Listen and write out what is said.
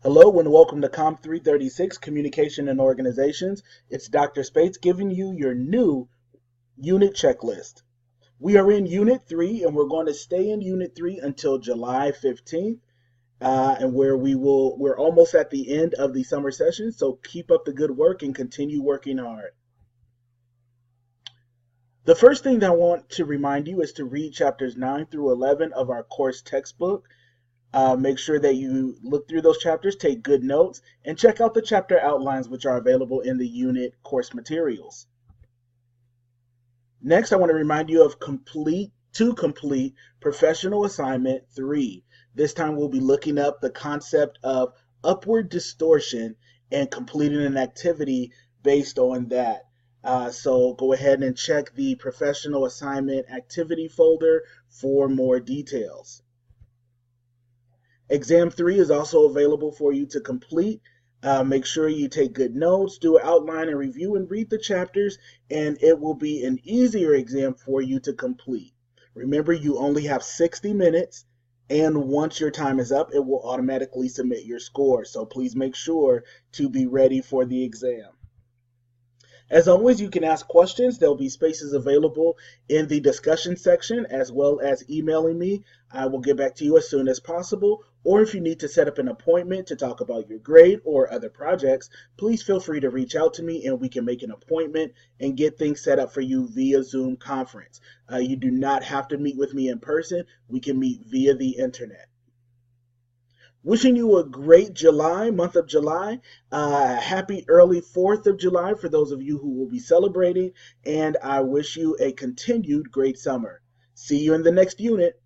Hello and welcome to COM 336 Communication and Organizations. It's Dr. Spates giving you your new unit checklist. We are in Unit 3 and we're going to stay in Unit 3 until July 15th, and we're almost at the end of the summer session, so keep up the good work and continue working hard. The first thing that I want to remind you is to read chapters 9 through 11 of our course textbook. Make sure that you look through those chapters, take good notes, and check out the chapter outlines which are available in the unit course materials. Next, I want to remind you of complete professional assignment 3. This time we'll be looking up the concept of upward distortion and completing an activity based on that. So go ahead and check the professional assignment activity folder for more details. Exam 3 is also available for you to complete. Make sure you take good notes, do an outline and review, and read the chapters, and it will be an easier exam for you to complete. Remember, you only have 60 minutes, and once your time is up, it will automatically submit your score. So please make sure to be ready for the exam. As always, you can ask questions. There'll be spaces available in the discussion section as well as emailing me. I will get back to you as soon as possible. Or if you need to set up an appointment to talk about your grade or other projects, please feel free to reach out to me and we can make an appointment and get things set up for you via Zoom conference. You do not have to meet with me in person. We can meet via the internet. Wishing you a great month of July. Happy early 4th of July for those of you who will be celebrating. And I wish you a continued great summer. See you in the next unit.